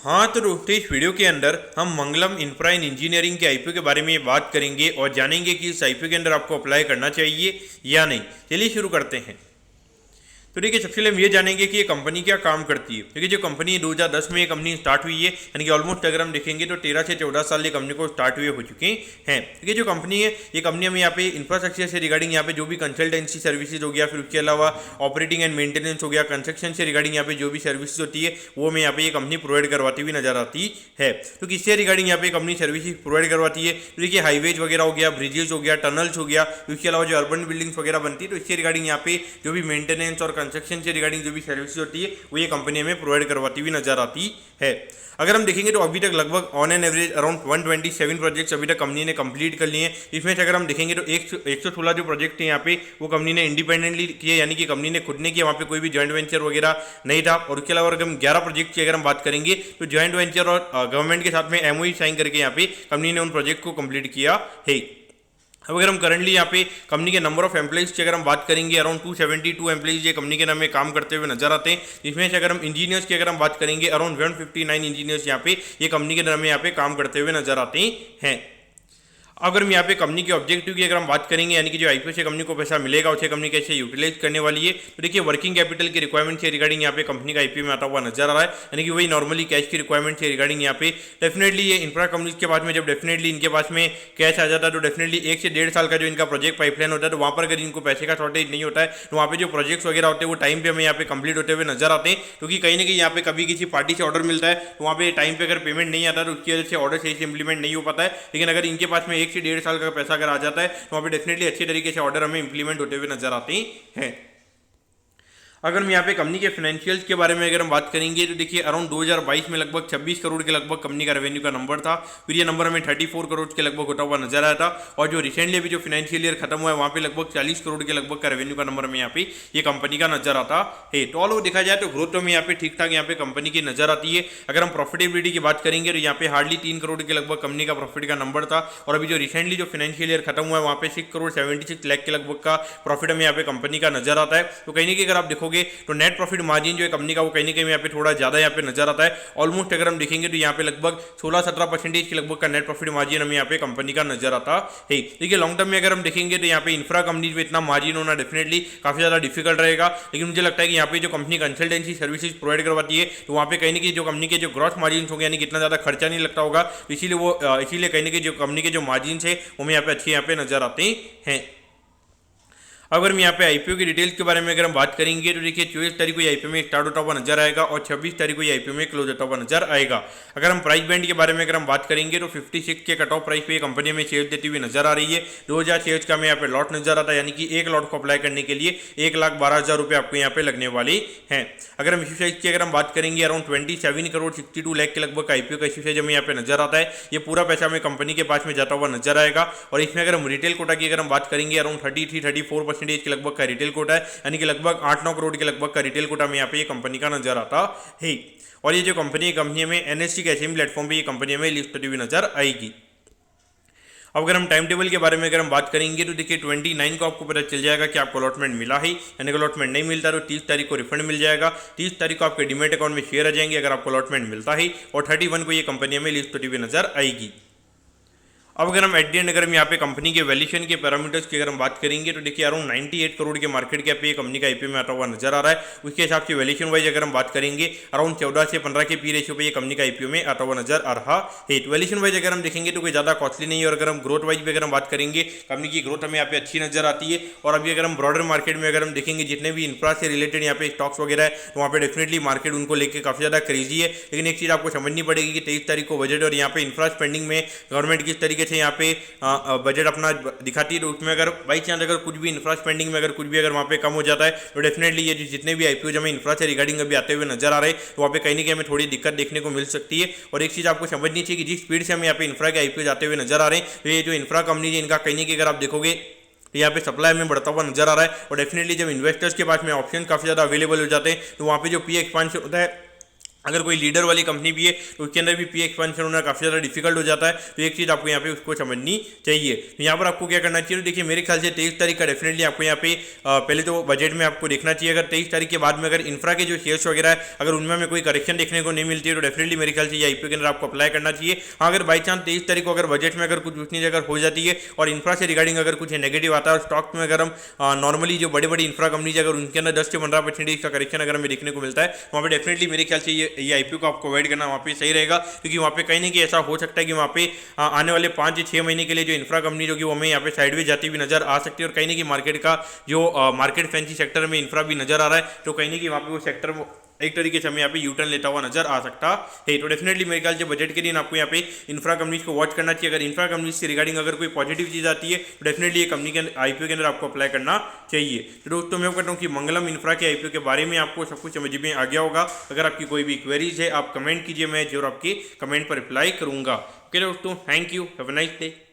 हाँ तो दोस्तों, इस वीडियो के अंदर हम मंगलम इंफ्रा इन इंजीनियरिंग के आईपीओ के बारे में बात करेंगे और जानेंगे कि इस आईपीओ के अंदर आपको अप्लाई करना चाहिए या नहीं। चलिए शुरू करते हैं। तो देखिए, सबसे पहले हम ये जानेंगे कि ये कंपनी क्या काम करती है। क्योंकि जो कंपनी 2010 में ये कंपनी स्टार्ट हुई है, यानी कि ऑलमोस्ट अगर हम देखेंगे तो 13 से 14 साल ये कंपनी को स्टार्ट हुए हो चुके हैं। क्योंकि जो कंपनी है, ये कंपनी हमें यहाँ पे इंफ्रास्ट्रक्चर से रिगार्डिंग यहाँ पे जो भी कंसल्टेंसी सर्विसेज हो गया, फिर उसके अलावा ऑपरेटिंग एंड मेंटेनेंस हो गया, कंस्ट्रक्शन से रिगार्डिंग यहाँ पे जो भी सर्विसेज होती है वो हमें यहाँ पे ये कंपनी प्रोवाइड करवाती हुई नजर आती है। तो किससे रिगार्डिंग यहाँ पे कंपनी सर्विसेज प्रोवाइड करवाती है? तो देखिए, हाईवेज वगैरह हो गया, ब्रिजेस हो गया, टनल्स हो गया, उसके अलावा जो अर्बन बिल्डिंग्स वगैरह बनती है तो इससे रिगार्डिंग यहाँ पे जो भी मेंटेनेंस और कंस्ट्रक्शन से रिगार्डिंग जो भी सर्विस होती है वो ये कंपनी हमें प्रोवाइड करवाती हुई नजर आती है। अगर हम देखेंगे तो अभी तक लगभग on an average around 127 projects अभी तक कंपनी ने कंप्लीट कर लिए हैं। इसमें से अगर हम देखेंगे तो 116 जो प्रोजेक्ट थे यहाँ पे वो कंपनी ने इंडिपेंडेंटली किए, यानी कि कंपनी ने खुद ने किया, वहाँ पे कोई भी जॉइंट वेंचर वगैरह नहीं था। और उसके अलावा अगर हम 11 प्रोजेक्ट की अगर हम बात करेंगे तो जॉइंट वेंचर और गवर्नमेंट के साथ में एमओयू साइन करके यहाँ पे कंपनी ने उन प्रोजेक्ट को कंप्लीट किया है। अब अगर हम करंटली यहाँ पे कंपनी के नंबर ऑफ एम्प्लॉइज की अगर हम बात करेंगे, अराउंड 272 एम्प्लॉइज ये कंपनी के नाम में काम करते हुए नजर आते हैं। इसमें से अगर हम इंजीनियर्स की अगर हम बात करेंगे, अराउंड 159 इंजीनियर्स यहाँ पे ये कंपनी के नाम में यहाँ पे काम करते हुए नजर आते हैं। अगर हम यहाँ पे कंपनी के ऑब्जेक्टिव की अगर हम बात करेंगे, यानी कि जो आईपीओ से कंपनी को पैसा मिलेगा उसे कंपनी कैसे यूटिलाइज करने वाली है, तो देखिए वर्किंग कैपिटल की रिक्वायरमेंट से रिगार्डिंग यहाँ पे कंपनी का आईपीओ में आता हुआ नजर आ रहा है। यानी कि वही नॉर्मली कैश की रिक्वायरमेंट से रिगार्डिंग यहाँ पे डेफिनेटली ये इंफ्रा कंपनीज के पास में जब डेफिनेटली इनके पास में कैश आ जाता है तो डेफिनेटली 1 से 1.5 साल का जो इनका प्रोजेक्ट पाइपलाइन होता है तो वहाँ पर अगर इनको पैसे का शॉर्टेज नहीं होता है तो वहाँ पे जो प्रोजेक्ट्स वगैरह होते हैं वो टाइम पे हमें यहाँ पे कंप्लीट होते हुए नजर आते हैं। क्योंकि कहीं ना कहीं यहाँ पे कभी किसी पार्टी से ऑर्डर मिलता है तो वहाँ पे टाइम पे अगर पेमेंट नहीं आता तो उसकी वजह से ऑर्डर सही से इंप्लीमेंट नहीं हो पाता है। लेकिन अगर इनके पास में 1 से 1.5 साल का पैसा अगर आ जाता है तो वहाँ पे डेफिनेटली अच्छे तरीके से ऑर्डर हमें इंप्लीमेंट होते हुए नजर आते हैं। अगर हम यहाँ पे कंपनी के फाइनेंशियल्स के बारे में अगर हम बात करेंगे तो देखिए अराउंड 2022 में लगभग 26 करोड़ के लगभग कंपनी का रेवेन्यू का नंबर था। फिर ये नंबर हमें 34 करोड़ के लगभग होता हुआ नजर आया था। और जो रिसेंटली अभी जो फाइनेंशियल ईयर खत्म हुआ है वहाँ पे लगभग 40 करोड़ के लगभग का रेवेन्यू का नंबर हमें यहाँ पे ये कंपनी का नजर आता है। तो ऑल ओवर देखा जाए तो ग्रोथ तो हमें यहाँ पे ठीक ठाक यहाँ पे कंपनी की नजर आती है। अगर हम प्रॉफिटेबिलिटी की बात करेंगे तो यहाँ पे हार्डली 3 करोड़ के लगभग कंपनी का प्रॉफिट का नंबर था। और अभी जो रिसेंटली जो फाइनेंशियल ईयर खत्म हुआ है वहाँ पे 6 करोड़ 76 लाख के लगभग का प्रॉफिट हमें यहाँ पे कंपनी का नजर आता है। तो कहीं ना कहीं अगर आप देखोगे तो नेट प्रॉफिट मार्जिन जो है कंपनी का वो कहीं ना कहीं यहाँ पे थोड़ा ज्यादा यहाँ पे नजर आता है। ऑलमोस्ट अगर हम देखेंगे तो यहाँ पे लगभग 16-17% के लगभग का नेट प्रॉफिट मार्जिन हमें यहाँ पे कंपनी का नजर आता है। देखिए लॉन्ग टर्म में अगर हम देखेंगे तो यहाँ पे इंफ्रा कंपनीज में इतना मार्जिन होना डेफिनेटली काफी ज्यादा डिफिकल्ट रहेगा। लेकिन मुझे लगता है कि यहाँ पे जो कंपनी कंसल्टेंसी सर्विसेज प्रोवाइड करवाती है तो वहाँ पे कहीं ना कहीं जो कंपनी के जो ग्रॉस मार्जिन होंगे, यानी कि इतना ज्यादा खर्चा नहीं लगता होगा, तो इसीलिए कहीं ना कहीं जो कंपनी के जो मार्जिन है वो यहाँ पे अच्छे यहाँ पे नजर आते हैं। अगर हम यहाँ पे आईपीओ की डिटेल्स के बारे में अगर हम बात करेंगे तो देखिए 24 तारीख को ये आईपीओ में स्टार्ट होता हुआ नजर आएगा और 26 तारीख को ये आईपीओ में क्लोज होता हुआ नजर आएगा। अगर हम प्राइस बैंड के बारे में अगर हम बात करेंगे तो 56 के कट ऑफ प्राइस पे कंपनी में शेयर देती हुई नजर आ रही है। 2000 शेयर्स का हमें यहाँ पे लॉट नजर आता है, यानी कि एक लॉट को अप्लाई करने के लिए 1,12,000 रुपये आपको यहाँ पे लगने वाले हैं। अगर हम इश्यू साइज की अगर हम बात करेंगे अराउंड 27 करोड़ 62 लाख के लगभग आईपीओ का इश्यू साइज हमें यहाँ पे नजर आता है। ये पूरा पैसा हमें कंपनी के पास में जाता हुआ नजर आएगा। और इसमें अगर हम रिटेल कोटा की अगर हम बात करेंगे अराउंड 33-34% के लगभग का रिटेल कोटा है, यानी कि लगभग 8-9 करोड़ के लगभग का रिटेल कोटा में यहाँ पे ये कंपनी का नजर आता है। और ये जो कंपनी में एनएससी के ऐसे प्लेटफॉर्म पे ये कंपनी में लिस्ट होती हुई नजर आएगी। अब अगर हम टाइम टेबल के बारे में अगर हम बात करेंगे तो देखिए 29 को आपको पता चल जाएगा कि आपको अलॉटमेंट मिला है, यानी कि अलॉटमेंट नहीं मिलता तो 30 तारीख को रिफंड मिल जाएगा। 30 तारीख को आपके डीमेट अकाउंट में शेयर आ जाएंगे अगर आपको अलॉटमेंट मिलता है। और 31 को ये कंपनी में लिस्ट होती हुई नजर आएगी। अब अगर हम एट दी एंड अगर हम यहाँ पे कंपनी के वैल्यूएशन के पैरामीटर्स की अगर हम बात करेंगे तो देखिए अराउंड 98 करोड़ के मार्केट कैप पे कंपनी का आईपीओ में आता हुआ नजर आ रहा है। उसके हिसाब से वैल्यूएशन वाइज अगर हम बात करेंगे अराउंड 14 से 15 के पी रेशियो पे ये कंपनी का आईपीओ में आता हुआ नजर आ रहा है। तो वैल्यूएशन वाइज अगर हम देखेंगे तो कोई ज्यादा कॉस्टली नहीं है। और अगर हम ग्रोथ वाइज भी अगर हम बात करेंगे कंपनी की ग्रोथ हमें यहाँ पे अच्छी नजर आती है। और अभी अगर हम ब्रॉडर मार्केट में अगर हम देखेंगे जितने भी इंफ्रा से रिलेटेड यहाँ पे स्टॉक्स वगैरह है तो वहाँ पे डेफिनेटली मार्केट उनको लेकर काफी ज्यादा क्रेजी है। लेकिन एक चीज आपको समझनी पड़ेगी कि 23 तारीख को बजट और यहाँ पे इंफ्रा स्पेंडिंग में गवर्नमेंट किस तरीके से यहाँ पे बजट अपना दिखाती है। तो उसमें अगर बाई चांस अगर कुछ भी इंफ्रा स्पेंडिंग में अगर कुछ भी अगर वहाँ पे कम हो जाता है तो डेफिनेटली ये जितने भी आईपीओ हमें इंफ्रा से रिगार्डिंग अभी आते हुए नजर आ रहे हैं तो वहाँ पे कहीं ना कहीं हमें थोड़ी दिक्कत देखने को मिल सकती है। और एक चीज़ आपको समझनी चाहिए कि जिस स्पीड से हमें यहाँ पे इंफ्रा के आईपीओ जाते हुए नजर आ रहे हैं तो ये जो इंफ्रा कंपनी है इनका कहीं ना कहीं अगर आप देखोगे तो यहाँ पे सप्लाई में बढ़ता हुआ नजर आ रहा है। और डेफिनेटली जब इन्वेस्टर्स के पास में ऑप्शन काफी ज्यादा अवेलेबल हो जाते हैं तो वहाँ पे जो पी एक्सपांशन होता है अगर कोई लीडर वाली कंपनी भी है तो उसके अंदर भी पी एक्सपेंशन होना काफ़ी ज़्यादा डिफिकल्ट हो जाता है। तो एक चीज़ आपको यहाँ पे उसको समझनी चाहिए। तो यहाँ पर आपको क्या करना चाहिए, तो देखिए मेरे ख्याल से 23 तारीख का डेफिनेटली आपको यहाँ पे पहले तो बजट में आपको देखना चाहिए। अगर 23 तारीख के बाद में अगर इंफ्रा के जो शेयर्स वगैरह है अगर उनमें हमें कोई करेक्शन देखने को नहीं मिलती है तो डेफिनेटली मेरे ख्याल से ये आईपीओ के अंदर आपको अप्लाई करना चाहिए। हाँ, अगर बाई चांस 23 तारीख को अगर बजट में अगर कुछ उतनी अगर हो जाती है और इंफ्रा से रिगार्डिंग अगर कुछ नेगेटिव आता है और स्टॉक में अगर हम नॉर्मली जो बड़ी बड़ी इंफ्रा कंपनीज अगर उनके अंदर 10 से 15% का करेक्शन अगर हमें देखने को मिलता है वहाँ पर डेफिनेटली मेरे ख्याल से ये आईपीओ को आपको अवॉइड करना वहाँ पे सही रहेगा। क्योंकि वहाँ पे कहीं ना कहीं ऐसा हो सकता है कि वहाँ पे आने वाले 5 से 6 महीने के लिए जो इंफ्रा कंपनी जो कि वो हमें यहाँ पे साइडवेज जाती हुई नजर आ सकती है। और कहीं ना कहीं मार्केट का जो मार्केट फैंसी सेक्टर में इंफ्रा भी नजर आ रहा है तो कहीं ना कहीं वहाँ पे वो सेक्टर एक तरीके से हमें यहाँ पे यूटर्न लेता हुआ नजर आ सकता है। तो डेफिनेटली मेरे ख्याल से बजट के दिन आपको यहाँ पे इंफ्रा कंपनीज को वॉच करना चाहिए। अगर इंफ्रा कंपनीज से रिगार्डिंग अगर कोई पॉजिटिव चीज आती है तो डेफिनेटली ये कंपनी के आईपीओ के अंदर आपको अप्लाई करना चाहिए। तो दोस्तों मैं कहता हूँ कि मंगलम इंफ्रा के आईपीओ के बारे में आपको सब कुछ समझ में आ गया होगा। अगर आपकी कोई भी क्वेरीज है आप कमेंट कीजिए, मैं जरूर आपके कमेंट पर रिप्लाई करूंगा। ओके दोस्तों, thank you, have a nice day.